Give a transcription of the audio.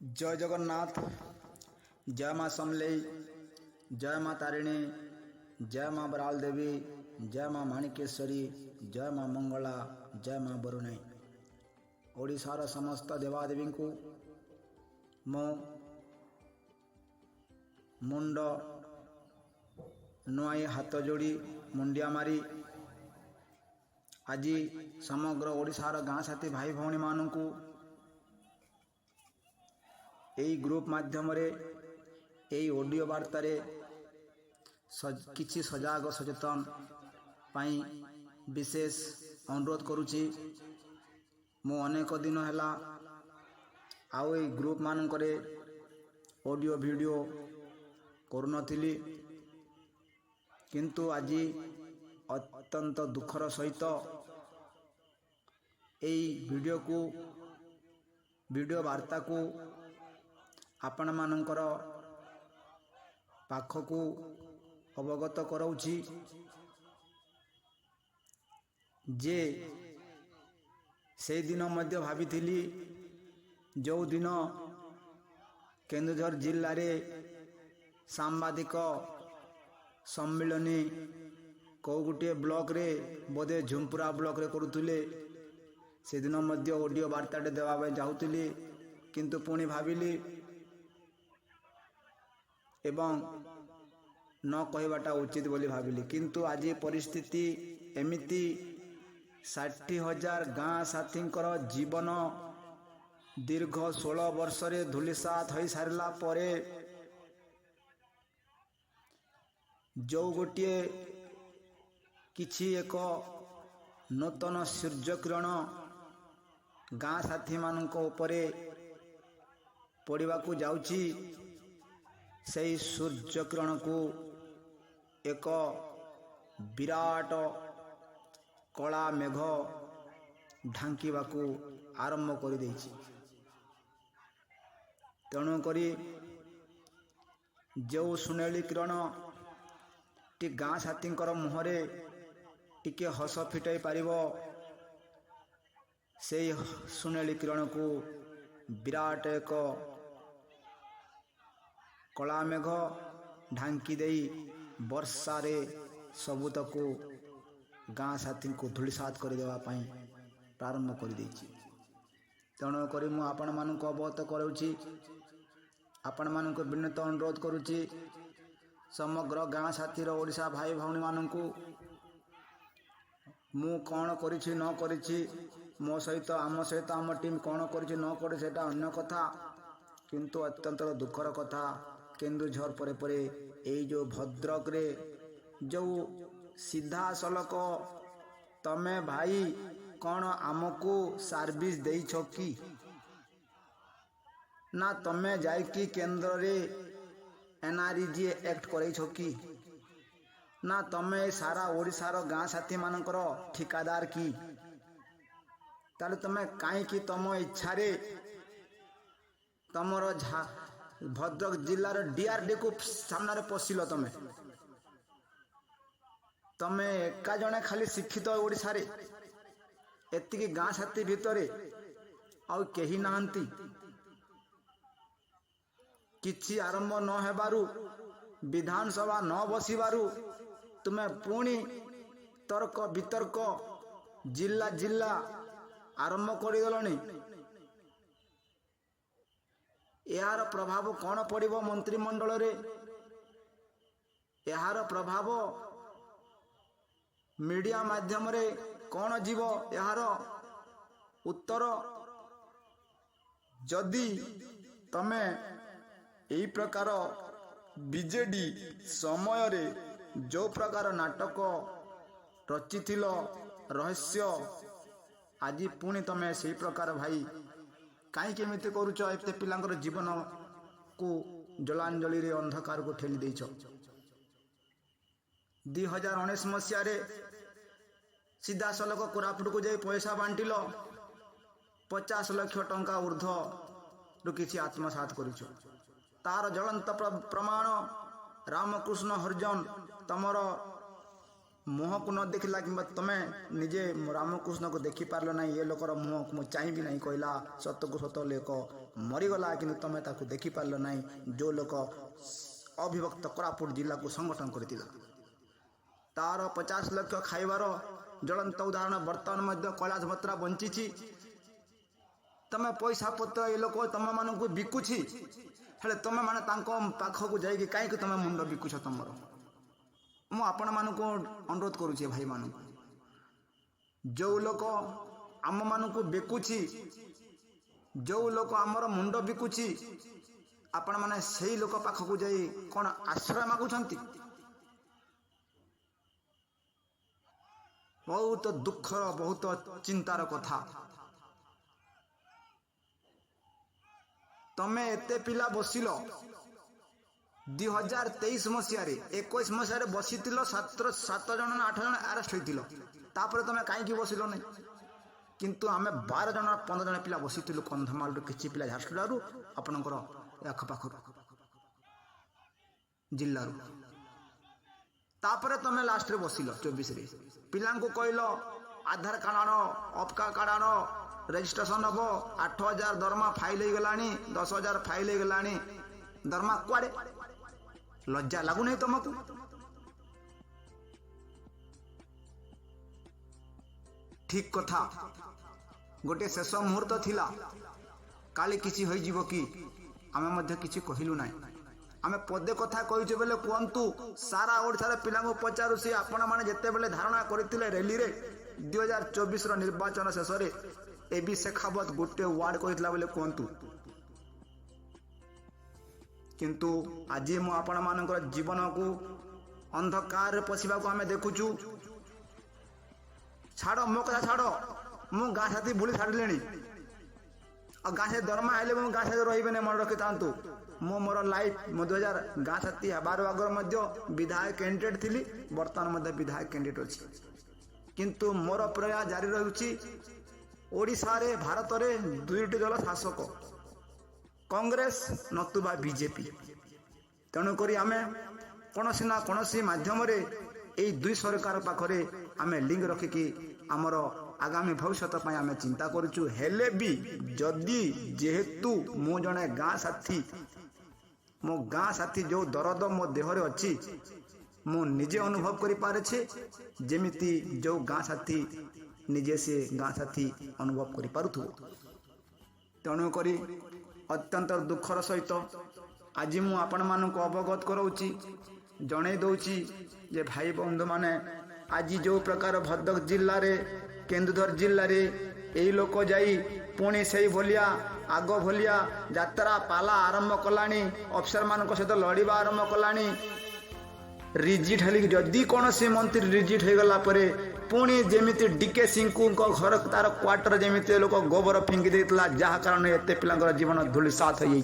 जय जगन्नाथ। जय माँ समलेई, जय माँ तारिणी, जय माँ बराल देवी, जय माँ माणिकेश्वरी, जय माँ मंगला, जय माँ बरुणाई। ओडिशार समस्त देवादेवी को मो मुंड नुआई हाथ जोड़ी मुंडिया मारी आज समग्र ओडिशार गाँ साथी भाई भौणी मानू यही ग्रुप माध्यम यही ऑडियो वार्तार किछि सजाग सचेतन पाई विशेष अनुरोध करुछि। मु अनेक दिन है आउ ये ग्रुप मानकरे ऑडियो वीडियो करुनथिली, किंतु आज अत्यंत दुखर सहित यही वीडियो वार्ता को आपण मानकर पाखकू अवगत कराउछि जे से दिन मध्य भाविथिली जो दिन केन्दुझर जिल्ला रे सांबादिक सम्मिलनी कौ गोटे ब्लॉक रे बोधे झुमपुरा ब्लॉक रे करुले से दिन मध्य ऑडियो वार्ताटे देवा जाऊली, किंतु पुणी भाविली एवं न कहवाटा उचित बोली भाविली। किंतु आज परिस्थिति एमिति 60,000 गाँ साथी जीवन दीर्घ 16 वर्ष रे धूलिसात हो सारा परे जो गोटे किछि एक नूतन सूर्यकिरण गाँ साथी मानक उपरे पड़ाकू जाउछि, सही सूर्यकिरण को एक विराट कला मेघ ढांकीबाकू आरंभ कर देछि। तेणु करी जो सुनेली किरण टी गाँ साथी मुहरे टिके हस फिटाई पारिबो, से सुनेली किरण को विराट एक कला मेघ ढांकी देई वर्षा रे सबुतको गाँ साथी को धूलिसात कर देवा पाई प्रारंभ कर देछि। तेणु करी मु आपण मानक अवगत करूछि, आपण मानक विनत अनुरोध करूछि समग्र गाँ साथी ओडिशा भाई भौणी मानकू मु कौन करिछि न करिछि, मो सहित आम सहित आम टीम कौन करिछि न करि सेटा अन्य कथा, किंतु अत्यंत दुखर कथा केन्दुझर परे परे यही जो भद्रक रे जो सीधा सलक तमे भाई कौन आमको सर्विस देइछ कि ना, तमे जाइकी केंद्र रे एनआरईजी एक्ट करैछ कि ना, तमे सारा ओडिशार गाँ साथी मानकर ठिकादार की ताले तमे काई कि तम इच्छा रे तमर भद्रक जिल्लार डीआरडी को सामने पशिल, तमे एका जने खाली शिक्षित ओडिशा रे एतिकी गाँ साथी भितरे आउ केही नाहंती, किछि आरंभ न हेबारु विधानसभा न बसिबारु तुमे पुणी तर्क वितर्क जिल्ला जिल्ला आरंभ करिगलनी। यार प्रभाव कौन पड़िबो मंत्रिमंडल रे, यार प्रभाव मीडिया माध्यम रे कौन जीवो, यार उत्तर जदि तमे यही प्रकार बीजेडी समय रे जो प्रकार नाटक रचिथिल रहस्य आज पुणी तमे से प्रकार भाई कहीं केमिति करूच, एते पिलांकर जीवन को जलांजलि रे अंधकार को ठेली देइछ। 2019 मसीह रे सीधा सलक कोरापुट को जाई पैसा बांटिल 50 लाख टंका ऊर्ध्व रु किछि आत्मसात करिछ। तार ज्वलंत प्रमाण रामकृष्ण हरिजन तमर मुहक न देखला कि तुमे निजे रामकृष्ण को देखी पार्ल ना ये लोकर मुह को चाहिए ना कहला सत को सत लोक मरीगला कि तुमे ताकू देखी पार्ल ना जो लोक अविभक्त कोरापुट जिला को संगठन करथिला तार 50 लाख खाइबार ज्वलंत उदाहरण बर्तमान कैलाश भत्रा बंची तमे पैसा पत्र ये लोक तुम मान को बिकुची हेले तुम मैंने पाखक जाइए कहीं तुम मुंड बिकुछ तुमर मु आपण मानक अनुरोध करुचे भाई मान जो लोक आम मान को बिकुची जो लोक आमर मुंड बिकुची आपण माने सही लोक पाखक जाई कौन आश्रय मागुछंती बहुत दुखर बहुत चिंतार कथा तमे एते पिला बसिल 2023 मसीह 21 मसीह बसी 7 जन ना 8 जन अरेस्ट होता तुम कहीं बसिल ना किंतु आम 12 जन 15 जन पिला बसी कंधमाल किसी पिला झारसुगुड़ा आपणकर आखपाख जिलू तापर तुम लास्ट रे बसिल 24 पिला कहल आधार कार्ड आण अपका कार्ड आण रेजिस्ट्रेशन हम 8,000 दरमा फाइल हो गला 10,000 फाइल हो गला दरमा कुआड़े लज्जा लगुना तुमको ठीक कथा गोटे शेष मुहूर्त थिला काली किसी हो जीव कि आमे मध्य किसी कहलु ना आमे पदे कथा कहिचे बेले कहतु सारा ओडिसा पिला पचारू सी आपण माने जेते बेले धारणा करथिले रैली रे 2024 निर्वाचन शेष रे एबी शेखावत गोटे वार्ड कहला बेले कहतु किंतु आज मु आपण मानकर जीवन को अंधकार पशिबा को आमे देखुचु छाड़ मो कथा छाड़ मु गाँ साथी भूली छाड़िले और गाँ से दरमा आइले मु गाँ से रही मन रखी था मो मोर लाइफ मो 2000 गाँ साथी हबार आगर विधायक कैंडिडेट थी बर्तमान विधायक कैंडिडेट अच्छी किंतु मोर प्रयास जारी रही ओडिशा रे भारत रे दुईटी दल शासक कांग्रेस नतुबा बीजेपी तेणुक आमे कौन ना कौन मध्यम यही दुई सरकार पाखरे आमे लिंक रखिकी आमर आगामी भविष्य आमे चिंता करुचु हेले भी जदि जेहेतु मो जने गाँ साथी मो गाँ साथी जो दर्द मो देहरे अच्छी मु निजे अनुभव करि पारे जेमिति जो गाँ साथी निजे से गाँ साथी अनुभव करि पारुथु तेणुक अत्यंत दुखर सहित आज मु आपण मानक अवगत कराऊची जणे दउची जे भाई बंधु माने आज जो प्रकार भद्रक जिल्ला रे केन्दुझर जिल्ला रे एई लोक जाई पुणी से भलिया आग भलिया यात्रा पाला आरंभ कलानी अफसर मान सहित लड़वा आरंभ कलानी रिजिट हेली जदि कौन से मंत्री रिजिट हो गला परे पुणी जेमिति डीके सिंह को घर तार क्वार्टर जेमिति लोक गोबर फिंगी देला जहा कारण एते पिलांकर जीवन धूलिसात हो